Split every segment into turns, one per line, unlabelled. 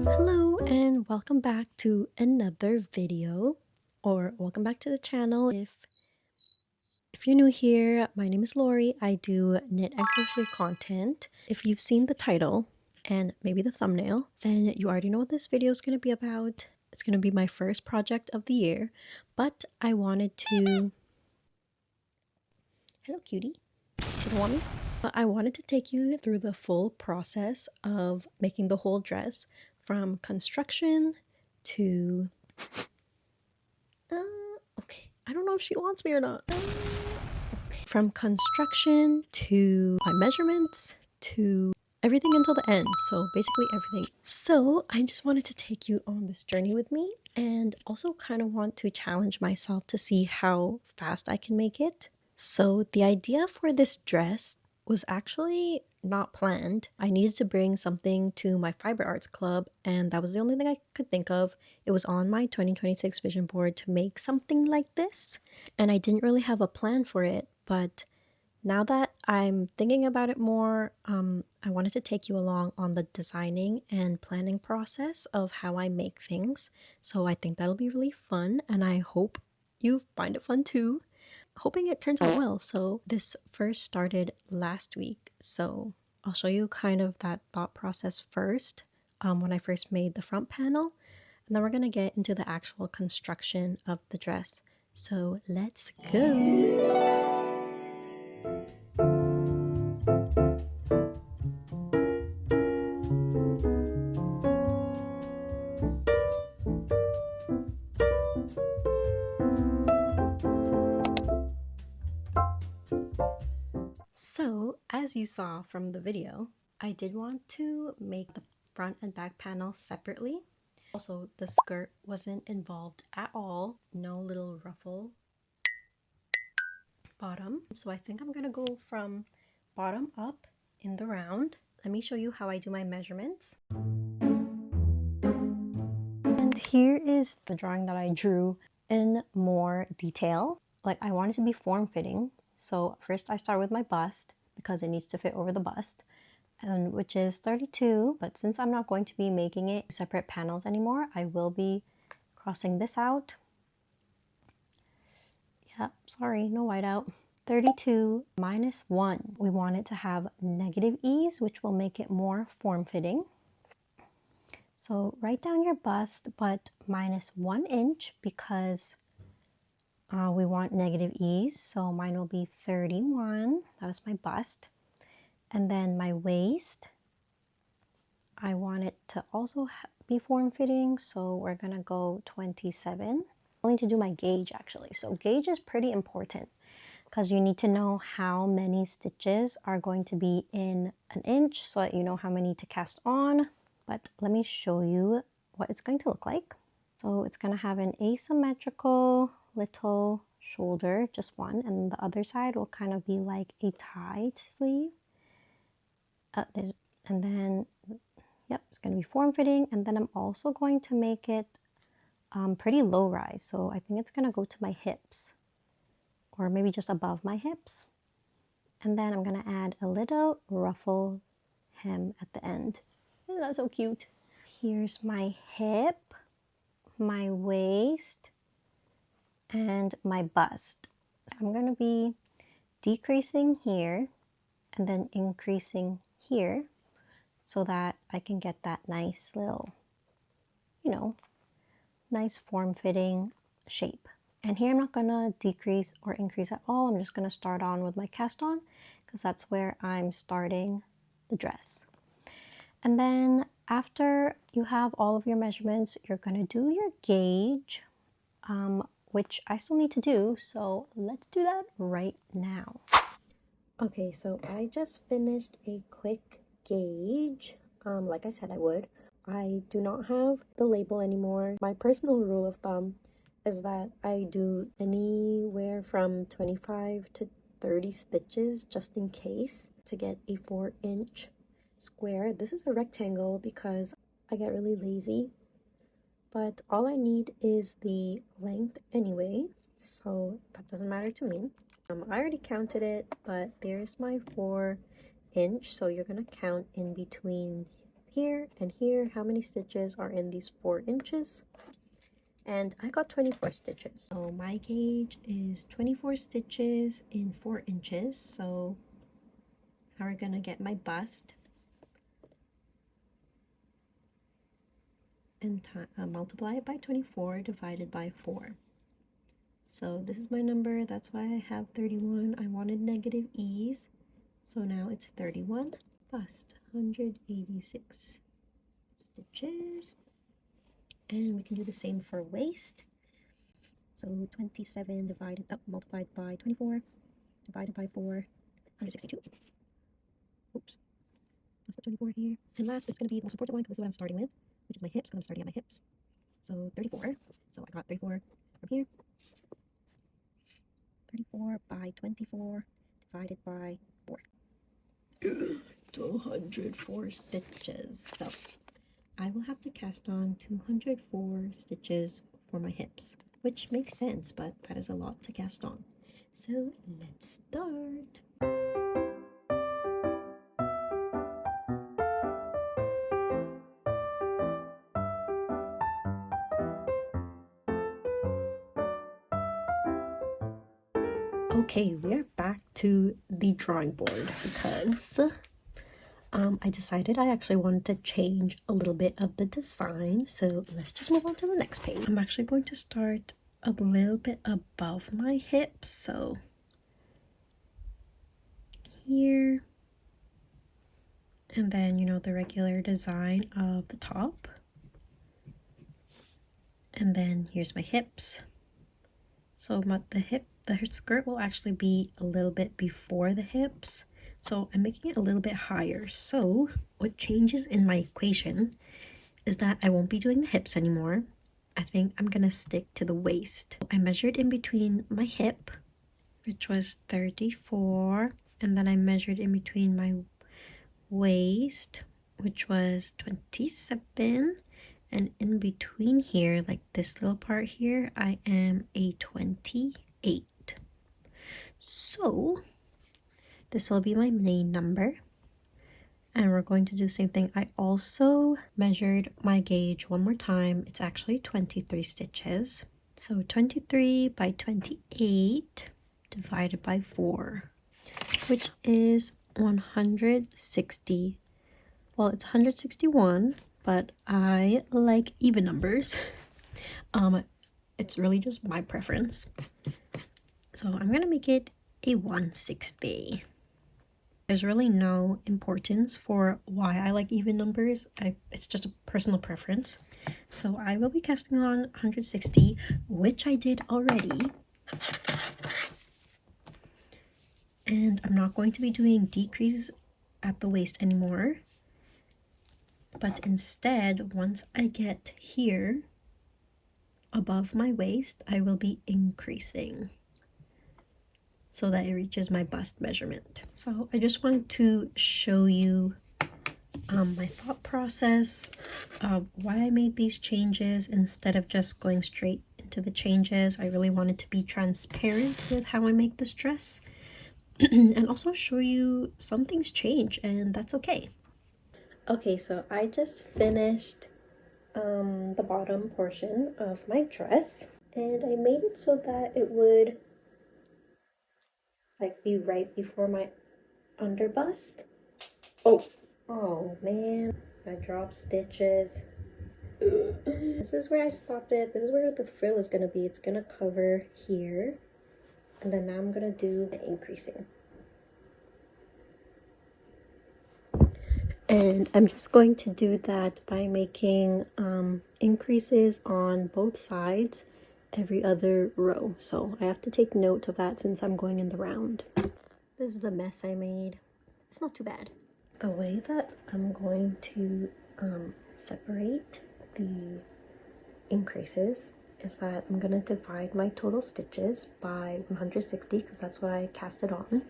Hello and welcome back to another video, or welcome back to the channel. If you're new here, my name is Lori. I do knit and crochet content. If you've seen the title and maybe the thumbnail, then you already know what this video is going to be about. It's going to be my first project of the year, but I wanted to... Hello, cutie. You don't want me? But I wanted to take you through the full process of making the whole dress, from construction to... okay, I don't know if she wants me or not. Okay. From construction to my measurements to everything until the end. So basically everything. So I just wanted to take you on this journey with me, and also kind of want to challenge myself to see how fast I can make it. So the idea for this dress was actually not planned. I needed to bring something to my fiber arts club, and that was the only thing I could think of. It was on my 2026 vision board to make something like this, and I didn't really have a plan for it. But now that I'm thinking about it more, I wanted to take you along on the designing and planning process of how I make things. So I think that'll be really fun, and I hope you find it fun too. Hoping it turns out well. So this first started last week, so I'll show you kind of that thought process first, when I first made the front panel, and then we're gonna get into the actual construction of the dress. So let's go. So, as you saw from the video, I did want to make the front and back panel separately. Also, the skirt wasn't involved at all. No little ruffle bottom. So I think I'm gonna go from bottom up in the round. Let me show you how I do my measurements. And here is the drawing that I drew in more detail. Like, I want it to be form-fitting. So first I start with my bust, because it needs to fit over the bust, and which is 32, but since I'm not going to be making it separate panels anymore, I will be crossing this out. Yep, sorry, no whiteout. 32 minus 1. We want it to have negative ease, which will make it more form-fitting. So write down your bust, but minus 1 inch, because we want negative ease. So mine will be 31. That was my bust. And then my waist, I want it to also be form-fitting, so we're gonna go 27. I need to do my gauge actually. So gauge is pretty important, because you need to know how many stitches are going to be in an inch, so that you know how many to cast on. But let me show you what it's going to look like. So it's going to have an asymmetrical little shoulder, just one, and the other side will kind of be like a tied sleeve. And then, yep, it's going to be form-fitting. And then I'm also going to make it pretty low rise. So I think it's going to go to my hips, or maybe just above my hips. And then I'm going to add a little ruffle hem at the end. Isn't that so cute? Here's my hip, my waist, and my bust. I'm going to be decreasing here and then increasing here, so that I can get that nice little, you know, nice form-fitting shape. And here I'm not going to decrease or increase at all. I'm just going to start on with my cast on, because that's where I'm starting the dress. And then after you have all of your measurements, you're going to do your gauge, which I still need to do. So let's do that right now. Okay, so I just finished a quick gauge, like I said I would. I do not have the label anymore. My personal rule of thumb is that I do anywhere from 25 to 30 stitches just in case, to get a 4-inch square. This is a rectangle because I get really lazy, but all I need is the length anyway, so that doesn't matter to me. I already counted it, but there's my 4 inch, so you're going to count in between here and here how many stitches are in these 4 inches. And I got 24 stitches. So my gauge is 24 stitches in 4 inches. So now we're going to get my bust and multiply it by 24 divided by 4. So this is my number, that's why I have 31. I wanted negative e's, so now it's 31. Bust, 186 stitches. And we can do the same for waist. So 27 multiplied by 24 divided by 4, 162. Oops, that's the 24 here. And last is going to be the most important one because this is what I'm starting with, which is my hips, because I'm starting at my hips. So 34. So I got 34 from here. 34 by 24 divided by 4. 204 stitches. So I will have to cast on 204 stitches for my hips, which makes sense, but that is a lot to cast on. So let's start. Okay, we're back to the drawing board because I decided I actually wanted to change a little bit of the design. So let's just move on to the next page. I'm actually going to start a little bit above my hips. So here, and then, you know, the regular design of the top. And then here's my hips. So the skirt will actually be a little bit before the hips. So I'm making it a little bit higher. So what changes in my equation is that I won't be doing the hips anymore. I think I'm gonna stick to the waist. I measured in between my hip, which was 34, and then I measured in between my waist, which was 27, and in between here, like this little part here, I am a 28. So this will be my main number, and we're going to do the same thing. I also measured my gauge one more time. It's actually 23 stitches. So 23 by 28 divided by 4, which is 160. Well, it's 161, but I like even numbers. It's really just my preference. So I'm gonna make it a 160. There's really no importance for why I like even numbers. It's just a personal preference. So I will be casting on 160, which I did already. And I'm not going to be doing decreases at the waist anymore. But instead, once I get here above my waist, I will be increasing so that it reaches my bust measurement. So I just wanted to show you my thought process of why I made these changes instead of just going straight into the changes. I really wanted to be transparent with how I make this dress and also show you some things change, and that's okay. Okay, so I just finished the bottom portion of my dress, and I made it so that it would like be right before my underbust. Oh man, I dropped stitches. This is where I stopped it. This is where the frill is gonna be. It's gonna cover here, and then now I'm gonna do the increasing. And I'm just going to do that by making increases on both sides every other row. So I have to take note of that since I'm going in the round. This is the mess I made. It's not too bad. The way that I'm going to separate the increases is that I'm going to divide my total stitches by 160 because that's what I cast it on.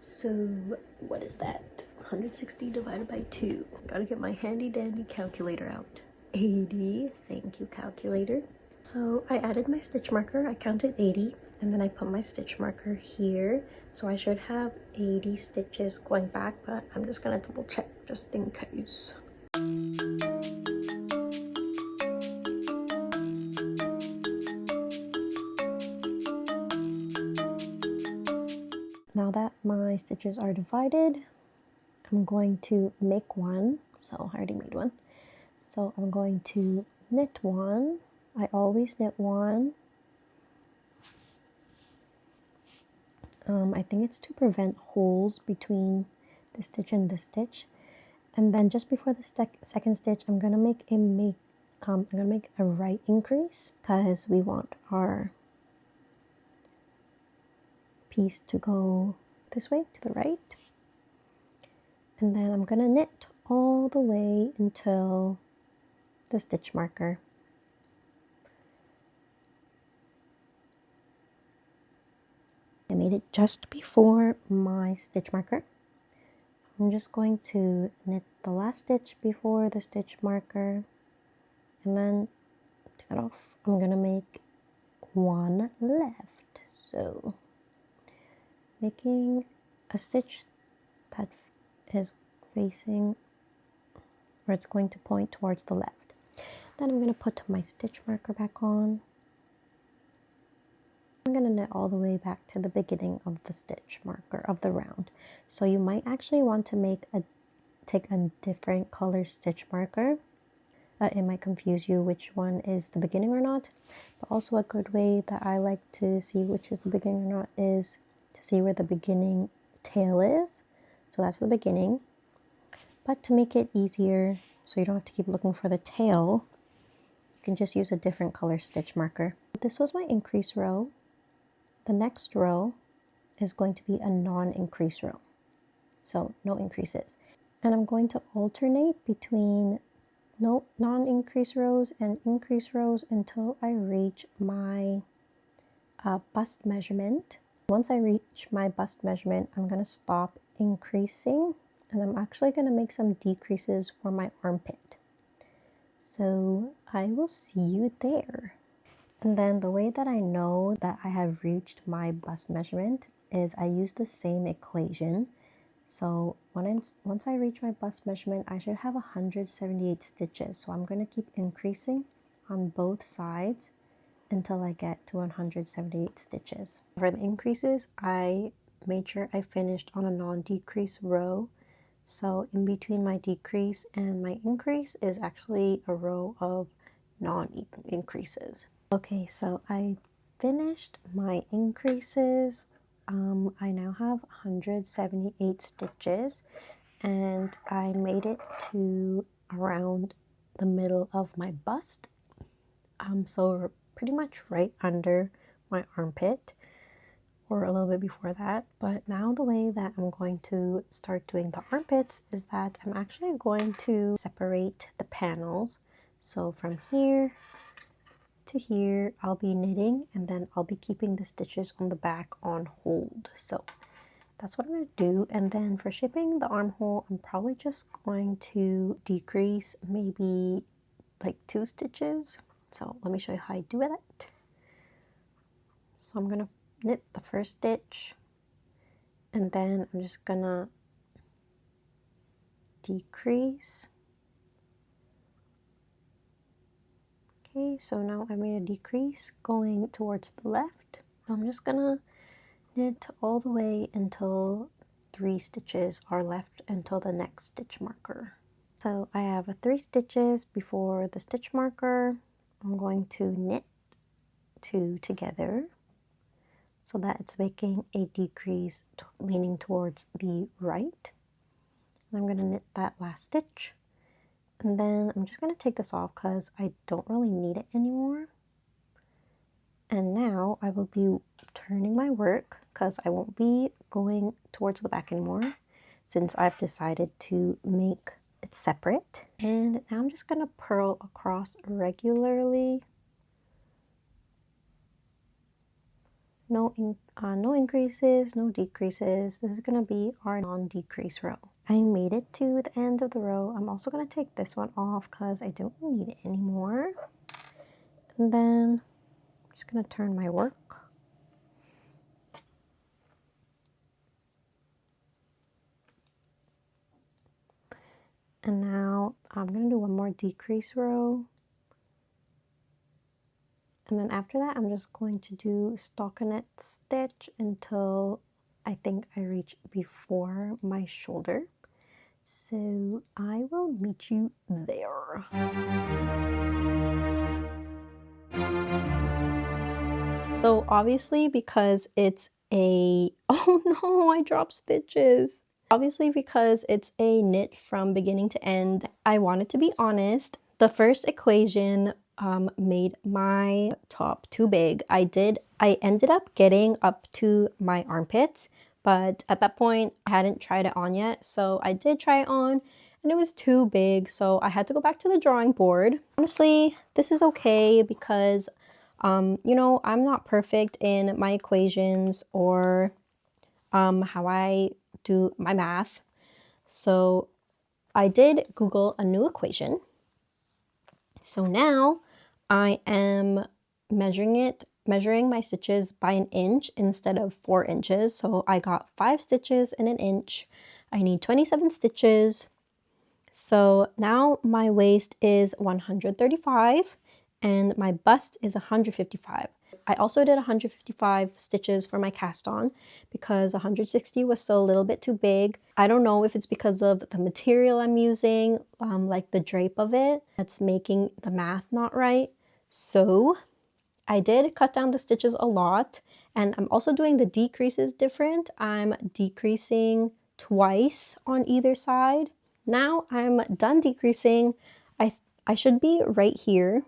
So what is that? 160 divided by 2. Gotta get my handy dandy calculator out. 80. Thank you, calculator. So I added my stitch marker. I counted 80. And then I put my stitch marker here, so I should have 80 stitches going back, but I'm just gonna double check just in case. Now that my stitches are divided, I'm going to make one. So I already made one. So I'm going to knit one. I always knit one. I think it's to prevent holes between the stitch and the stitch. And then just before the second stitch, I'm gonna make a right increase because we want our piece to go this way to the right. And then I'm gonna knit all the way until the stitch marker. I made it just before my stitch marker. I'm just going to knit the last stitch before the stitch marker and then take that off. I'm gonna make one left. So making a stitch that is facing where it's going to point towards the left. Then I'm going to put my stitch marker back on. I'm going to knit all the way back to the beginning of the stitch marker of the round. So you might actually want to take a different color stitch marker. It might confuse you which one is the beginning or not. But also a good way that I like to see which is the beginning or not is to see where the beginning tail is. So that's the beginning. But to make it easier, so you don't have to keep looking for the tail, you can just use a different color stitch marker. This was my increase row. The next row is going to be a non-increase row. So no increases. And I'm going to alternate between non-increase rows and increase rows until I reach my bust measurement. Once I reach my bust measurement, I'm going to stop increasing and I'm actually going to make some decreases for my armpit. So I will see you there. And then the way that I know that I have reached my bust measurement is I use the same equation. So once I reach my bust measurement, I should have 178 stitches. So I'm going to keep increasing on both sides until I get to 178 stitches. For the increases, I made sure I finished on a non-decrease row. So in between my decrease and my increase is actually a row of non-increases. Okay, so I finished my increases. I now have 178 stitches and I made it to around the middle of my bust. So pretty much right under my armpit or a little bit before that. But now the way that I'm going to start doing the armpits is that I'm actually going to separate the panels. So from here to here, I'll be knitting and then I'll be keeping the stitches on the back on hold. So that's what I'm going to do. And then for shaping the armhole, I'm probably just going to decrease maybe like 2 stitches. So let me show you how I do it. So I'm going to knit the first stitch and then I'm just going to decrease. Okay, so now I made a decrease going towards the left. So I'm just going to knit all the way until 3 stitches are left until the next stitch marker. So I have 3 stitches before the stitch marker. I'm going to knit 2 together so that it's making a decrease leaning towards the right. And I'm going to knit that last stitch. And then I'm just going to take this off because I don't really need it anymore. And now I will be turning my work because I won't be going towards the back anymore since I've decided to make it separate. And now I'm just going to purl across regularly. No increases, no decreases. This is going to be our non-decrease row. I made it to the end of the row. I'm also going to take this one off because I don't need it anymore. And then I'm just going to turn my work. And now I'm gonna do one more decrease row. And then after that, I'm just going to do stockinette stitch until I think I reach before my shoulder. So I will meet you there. So obviously because it's a, oh no, I dropped stitches. Obviously because it's a knit from beginning to end, I wanted to be honest. The first equation made my top too big. I ended up getting up to my armpits, but at that point I hadn't tried it on yet. So I did try it on and it was too big. So I had to go back to the drawing board. Honestly, this is okay because you know, I'm not perfect in my equations or how I do my math. So I did Google a new equation. So now I am measuring my stitches by an inch instead of 4 inches. So I got 5 stitches in an inch. I need 27 stitches. So now my waist is 135 and my bust is 155. I also did 155 stitches for my cast on because 160 was still a little bit too big. I don't know if it's because of the material I'm using, like the drape of it, that's making the math not right. So I did cut down the stitches a lot, and I'm also doing the decreases different. I'm decreasing twice on either side. Now I'm done decreasing. I should be right here.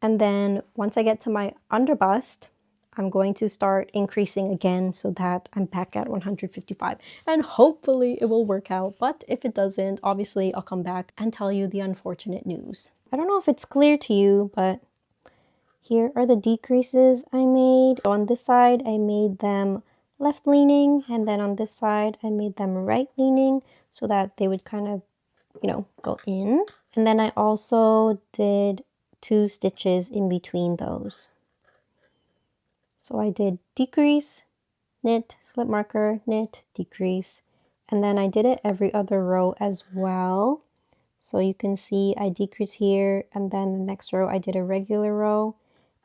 And then once I get to my underbust, I'm going to start increasing again so that I'm back at 155. And hopefully it will work out. But if it doesn't, obviously I'll come back and tell you the unfortunate news. I don't know if it's clear to you, but here are the decreases I made. So on this side, I made them left leaning, and then on this side, I made them right leaning so that they would kind of, you know, go in. And then I also did 2 stitches in between those. So I did decrease, knit, slip marker, knit, decrease, and then I did it every other row as well. So you can see I decrease here, and then the next row I did a regular row,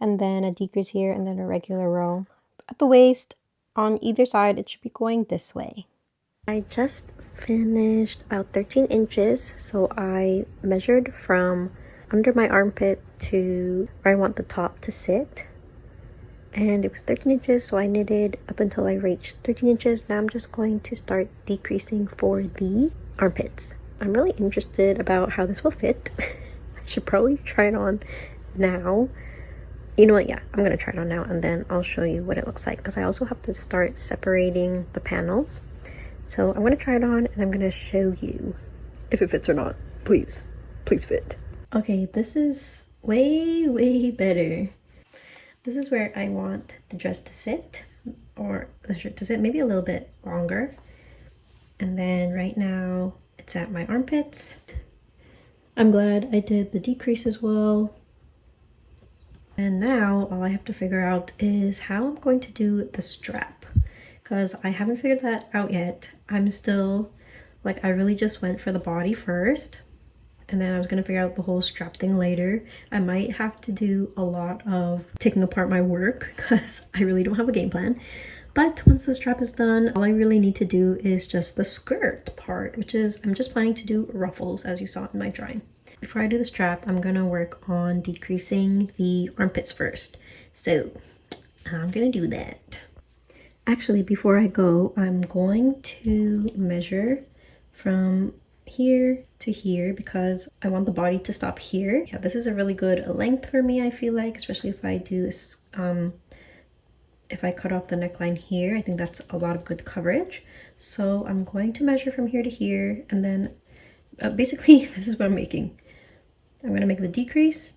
and then a decrease here, and then a regular row. At the waist, on either side, it should be going this way. I just finished about 13 inches, so I measured from under my armpit to where I want the top to sit. And it was 13 inches, so I knitted up until I reached 13 inches. Now I'm just going to start decreasing for the armpits. I'm really interested about how this will fit. I should probably try it on now. You know what, yeah, I'm gonna try it on now and then I'll show you what it looks like, because I also have to start separating the panels. So I'm gonna try it on and I'm gonna show you if it fits or not. Please fit. Okay, this is way better. This is where I want the dress to sit, or the shirt to sit, maybe a little bit longer. And then right now it's at my armpits. I'm glad I did the decrease as well. And now all I have to figure out is how I'm going to do the strap, because I haven't figured that out yet. I'm still, like, I really just went for the body first, and then I was gonna figure out the whole strap thing later. I might have to do a lot of taking apart my work because I really don't have a game plan. But once the strap is done, all I really need to do is just the skirt part, which is, I'm just planning to do ruffles as you saw in my drawing. Before I do the strap, I'm gonna work on decreasing the armpits first. So I'm gonna do that. Actually, before I go, I'm going to measure from here to here because I want the body to stop here. Yeah, this is a really good length for me, I feel like, especially if I do this, if I cut off the neckline here. I think that's a lot of good coverage. So I'm going to measure from here to here, and then basically this is what I'm making. I'm going to make the decrease,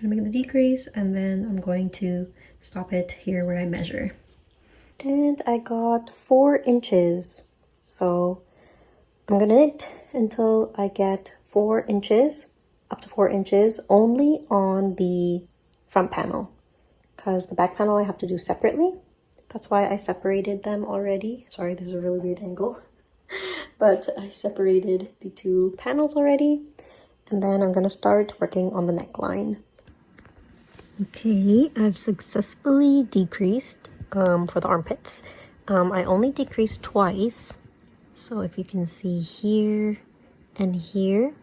and then I'm going to stop it here where I measure. And I got 4 inches, so I'm gonna knit until I get 4 inches, up to 4 inches, only on the front panel, because the back panel I have to do separately. That's why I separated them already. Sorry, this is a really weird angle. but I separated the two panels already. And then I'm gonna start working on the neckline. Okay, I've successfully decreased for the armpits. I only decreased twice. So if you can see here and here.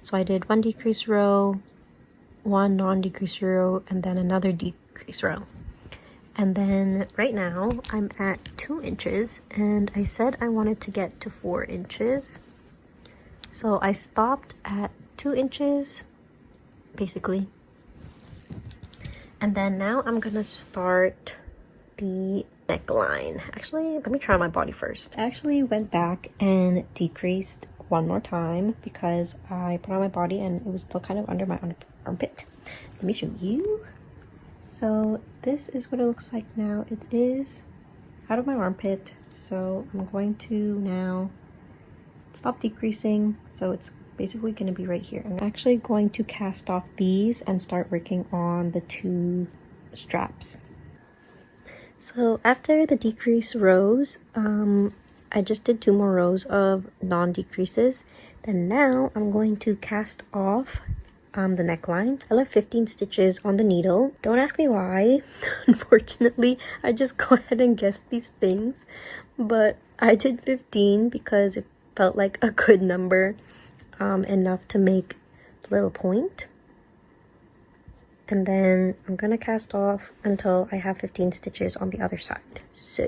So I did one decrease row, one non-decrease row, and then another decrease row. And then right now I'm at 2 inches, and I said I wanted to get to 4 inches. So I stopped at 2 inches, basically. And then now I'm gonna start the neckline. Actually, let me try on my body first. I actually went back and decreased one more time because I put on my body and it was still kind of under my armpit. Let me show you. So this is what it looks like now. It is out of my armpit, so I'm going to now stop decreasing. So it's basically going to be right here. I'm actually going to cast off these and start working on the 2 straps. So after the decrease rows, I just did 2 more rows of non-decreases. Then now I'm going to cast off the neckline. I left 15 stitches on the needle. Don't ask me why. Unfortunately, I just go ahead and guess these things. But I did 15 because it felt like a good number, enough to make the little point. And then I'm gonna cast off until I have 15 stitches on the other side. So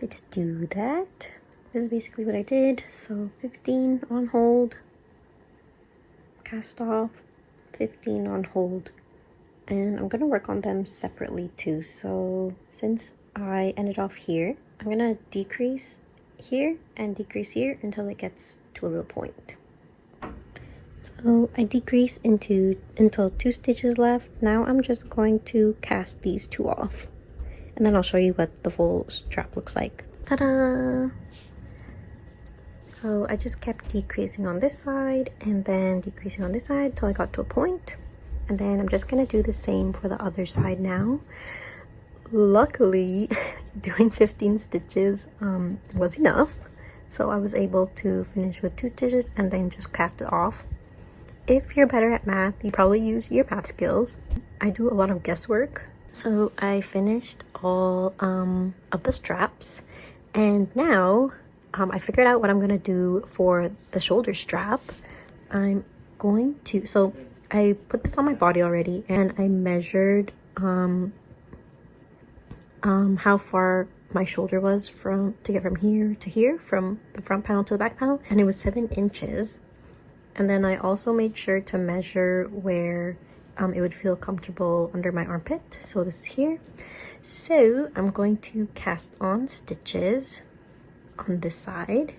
let's do that. This is basically what I did. So 15 on hold, cast off, 15 on hold, and I'm gonna work on them separately too. So since I ended off here, I'm gonna decrease here and decrease here until it gets to a little point. So I decrease until 2 stitches left. Now I'm just going to cast these 2 off, and then I'll show you what the full strap looks like. Ta-da! So I just kept decreasing on this side and then decreasing on this side till I got to a point. And then I'm just gonna do the same for the other side now. Luckily, doing 15 stitches was enough. So I was able to finish with 2 stitches and then just cast it off. If you're better at math, you probably use your math skills. I do a lot of guesswork. So I finished all of the straps, and now I figured out what I'm gonna do for the shoulder strap. I'm going to, so I put this on my body already, and I measured how far my shoulder was to get from here to here, from the front panel to the back panel, and it was 7 inches. And then I also made sure to measure where it would feel comfortable under my armpit. So this is here. So I'm going to cast on stitches on this side.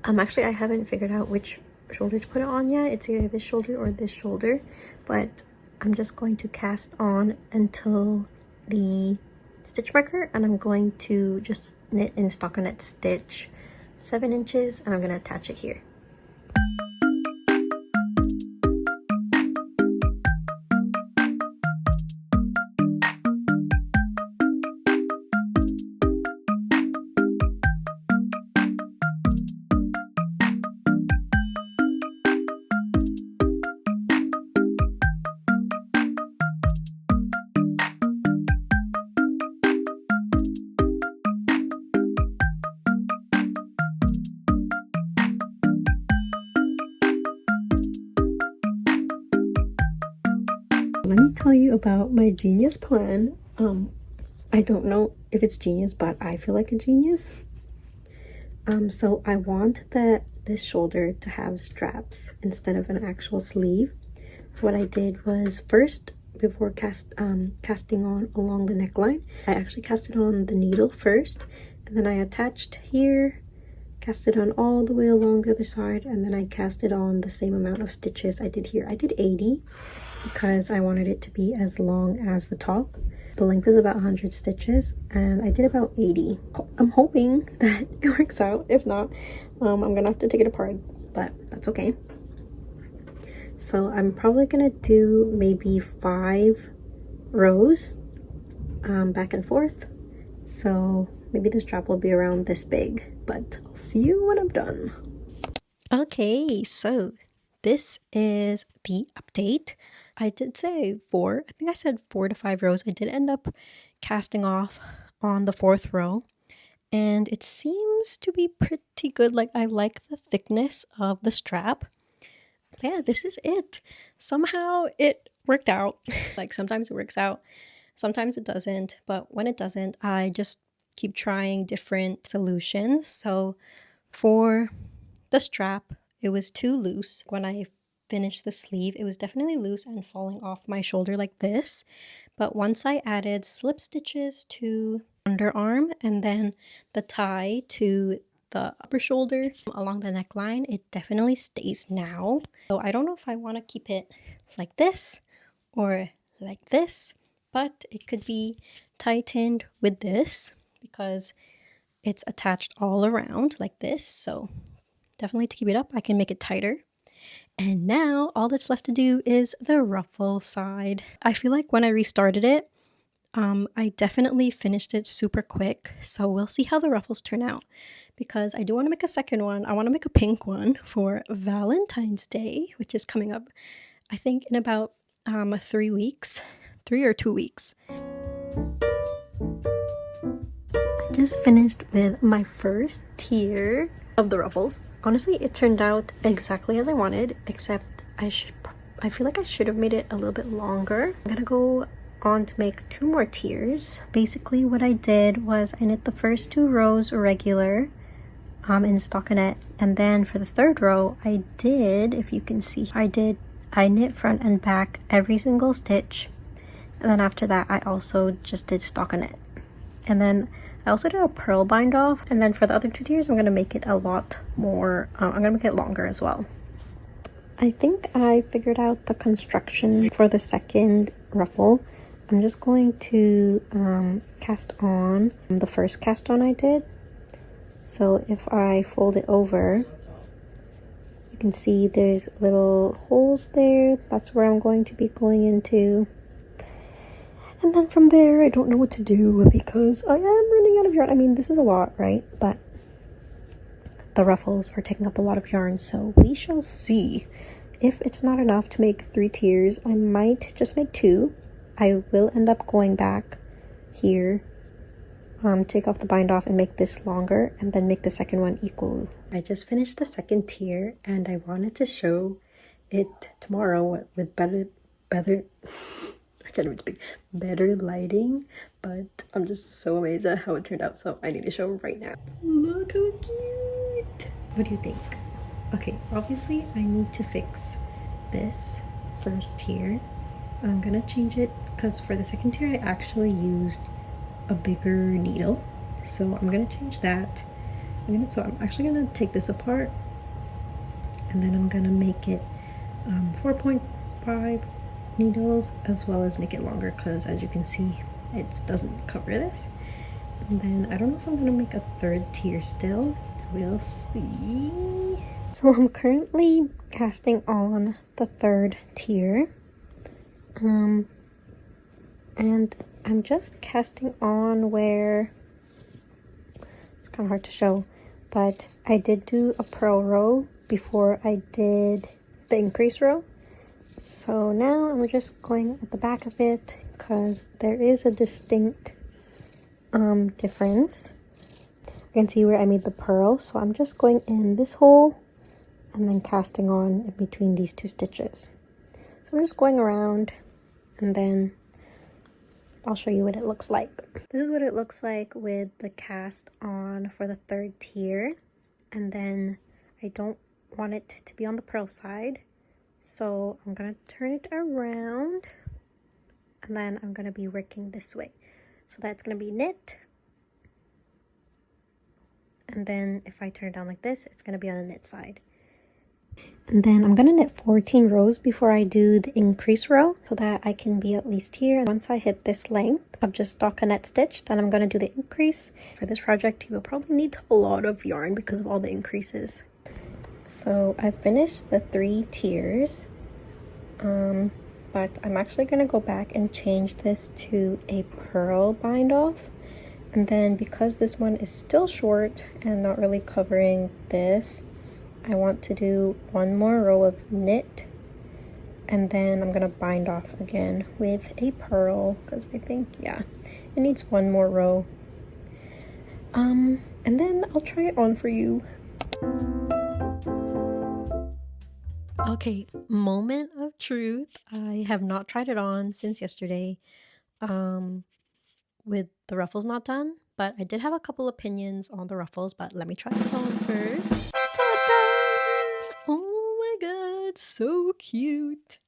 Actually, I haven't figured out which shoulder to put it on yet. It's either this shoulder or this shoulder, but I'm just going to cast on until the stitch marker, and I'm going to just knit in stockinette stitch 7 inches, and I'm going to attach it here. Let me tell you about my genius plan. I don't know if it's genius, but I feel like a genius. So I want this shoulder to have straps instead of an actual sleeve. So what I did was, first, before casting on along the neckline, I actually casted on the needle first, and then I attached here, cast it on all the way along the other side, and then I cast it on the same amount of stitches I did here. I did 80 because I wanted it to be as long as the top. The length is about 100 stitches, and I did about 80. I'm hoping that it works out. If not, I'm gonna have to take it apart, but that's okay. So I'm probably gonna do maybe 5 rows back and forth. So maybe the strap will be around this big. but I'll see you when I'm done. Okay, so this is the update. I did say I think I said 4 to 5 rows. I did end up casting off on the 4th row, and it seems to be pretty good. Like, I like the thickness of the strap. But yeah, this is it. Somehow it worked out. Like, sometimes it works out, sometimes it doesn't, but when it doesn't, I just keep trying different solutions. So for the strap, it was too loose. When I finished the sleeve, it was definitely loose and falling off my shoulder like this. But once I added slip stitches to underarm and then the tie to the upper shoulder along the neckline, it definitely stays now. So I don't know if I want to keep it like this or like this, but it could be tightened with this because it's attached all around like this. So definitely to keep it up, I can make it tighter. And now all that's left to do is the ruffle side. I feel like when I restarted it, I definitely finished it super quick. So we'll see how the ruffles turn out, because I do want to make a second one. I want to make a pink one for Valentine's Day, which is coming up, I think, in about 3 weeks, 3 or 2 weeks. I just finished with my first tier of the ruffles. Honestly, it turned out exactly as I wanted, except I feel like I should have made it a little bit longer. I'm gonna go on to make 2 more tiers. Basically what I did was I knit the first 2 rows regular in stockinette, and then for the 3rd row I did, if you can see, I knit front and back every single stitch, and then after that I also just did stockinette, and then I also did a purl bind off, and then for the other 2 tiers I'm gonna make it a lot more, I'm gonna make it longer as well. I think I figured out the construction for the 2nd ruffle. I'm just going to cast on the first cast on I did. So if I fold it over, you can see there's little holes there. That's where I'm going to be going into. And then from there, I don't know what to do because I am running out of yarn. I mean, this is a lot, right? But the ruffles are taking up a lot of yarn, so we shall see. If it's not enough to make 3 tiers, I might just make 2. I will end up going back here, take off the bind off and make this longer, and then make the second one equal. I just finished the 2nd tier, and I wanted to show it tomorrow with better I can't even speak, better lighting, but I'm just so amazed at how it turned out, so I need to show right now. Look how cute! What do you think? Okay, obviously I need to fix this first tier. I'm gonna change it because for the 2nd tier I actually used a bigger needle, so I'm gonna change that. So I'm actually gonna take this apart, and then I'm gonna make it 4.5 needles, as well as make it longer because, as you can see, it doesn't cover this. And then I don't know if I'm gonna make a 3rd tier still. We'll see. So I'm currently casting on the 3rd tier. And I'm just casting on where, it's kind of hard to show, but I did do a purl row before I did the increase row. So now I'm just going at the back of it because there is a distinct difference. You can see where I made the purl, so I'm just going in this hole and then casting on in between these 2 stitches. So I'm just going around, and then I'll show you what it looks like. This is what it looks like with the cast on for the 3rd tier. And then I don't want it to be on the purl side, so I'm gonna turn it around, and then I'm gonna be working this way. So that's gonna be knit, and then if I turn it down like this, it's gonna be on the knit side. And then I'm gonna knit 14 rows before I do the increase row, so that I can be at least here. Once I hit this length of just stockinette stitch, then I'm gonna do the increase. For this project, you will probably need a lot of yarn because of all the increases. So I finished the 3 tiers, but I'm actually gonna go back and change this to a purl bind off And then because this one is still short and not really covering this, I want to do one more row of knit, and then I'm gonna bind off again with a purl because I think, yeah, it needs one more row. And then I'll try it on for you. Okay, moment of truth. I have not tried it on since yesterday, with the ruffles not done, but I did have a couple opinions on the ruffles, but let me try it on first. Ta-da! Oh my god, so cute.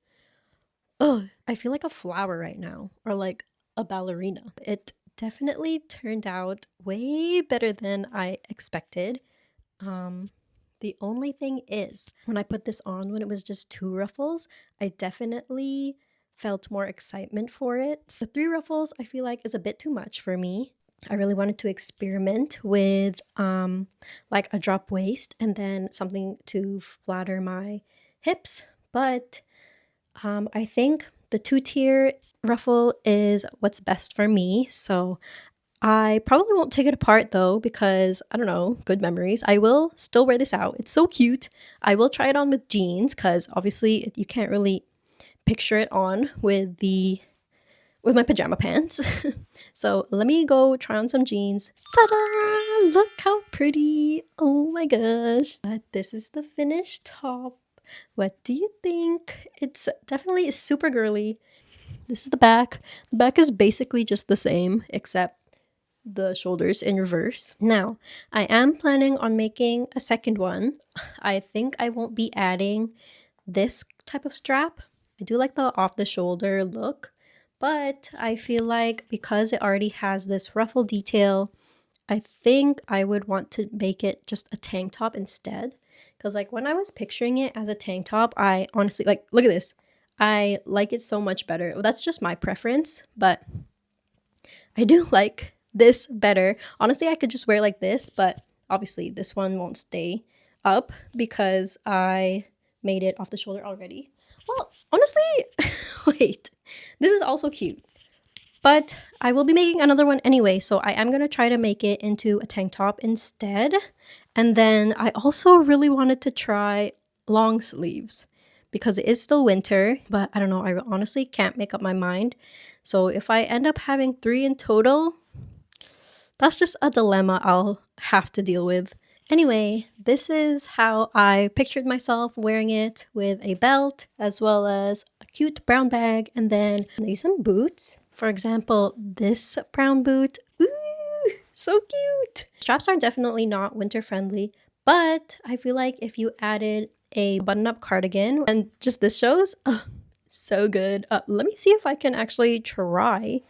Ugh, I feel like a flower right now, or like a ballerina. It definitely turned out way better than I expected. The only thing is, when I put this on when it was just 2 ruffles, I definitely felt more excitement for it. The 3 ruffles I feel like is a bit too much for me. I really wanted to experiment with like a drop waist and then something to flatter my hips, but I think the 2-tier ruffle is what's best for me. So I probably won't take it apart though, because I don't know, good memories. I will still wear this out. It's so cute. I will try it on with jeans because obviously you can't really picture it on with my pajama pants. So let me go try on some jeans. Ta-da! Look how pretty. Oh my gosh. But this is the finished top. What do you think? It's definitely super girly. This is the back. The back is basically just the same, except the shoulders in reverse. Now, I am planning on making a second one. I think I won't be adding this type of strap. I do like the off the shoulder look, but I feel like because it already has this ruffle detail, I think I would want to make it just a tank top instead. Because like when I was picturing it as a tank top, I honestly, like, look at this. I like it so much better. Well, that's just my preference, but I do like this better. Honestly, I could just wear it like this, but obviously this one won't stay up because I made it off the shoulder already. Well, honestly, wait, this is also cute. But I will be making another one anyway, so I am going to try to make it into a tank top instead. And then I also really wanted to try long sleeves because it is still winter, but I don't know, I honestly can't make up my mind. So if I end up having 3 in total, that's just a dilemma I'll have to deal with. Anyway, this is how I pictured myself wearing it, with a belt as well as a cute brown bag and then maybe some boots. For example, this brown boot. Ooh, so cute! Straps are definitely not winter friendly, but I feel like if you added a button-up cardigan, and just this shows, oh, so good. Let me see if I can actually try,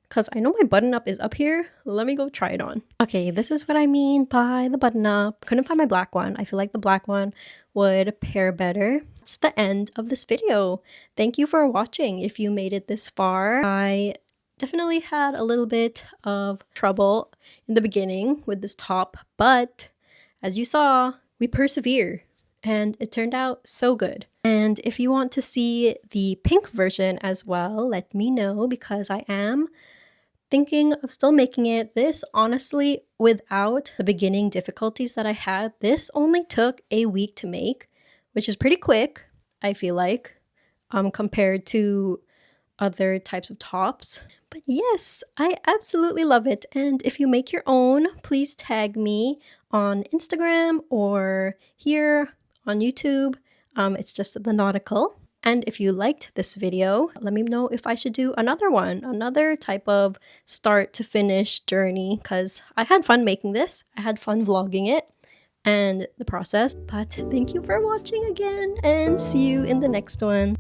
because I know my button-up is up here. Let me go try it on. Okay, this is what I mean by the button-up. Couldn't find my black one. I feel like the black one would pair better. That's the end of this video. Thank you for watching if you made it this far. I definitely had a little bit of trouble in the beginning with this top, but as you saw, we persevere and it turned out so good. And if you want to see the pink version as well, let me know, because I am thinking of still making it. This, honestly, without the beginning difficulties that I had, this only took a week to make, which is pretty quick, I feel like, compared to other types of tops. But yes, I absolutely love it. And if you make your own, please tag me on Instagram or here on YouTube. It's just the nautical. And if you liked this video, let me know if I should do another one, another type of start to finish journey, because I had fun making this. I had fun vlogging it and the process. But thank you for watching again, and see you in the next one.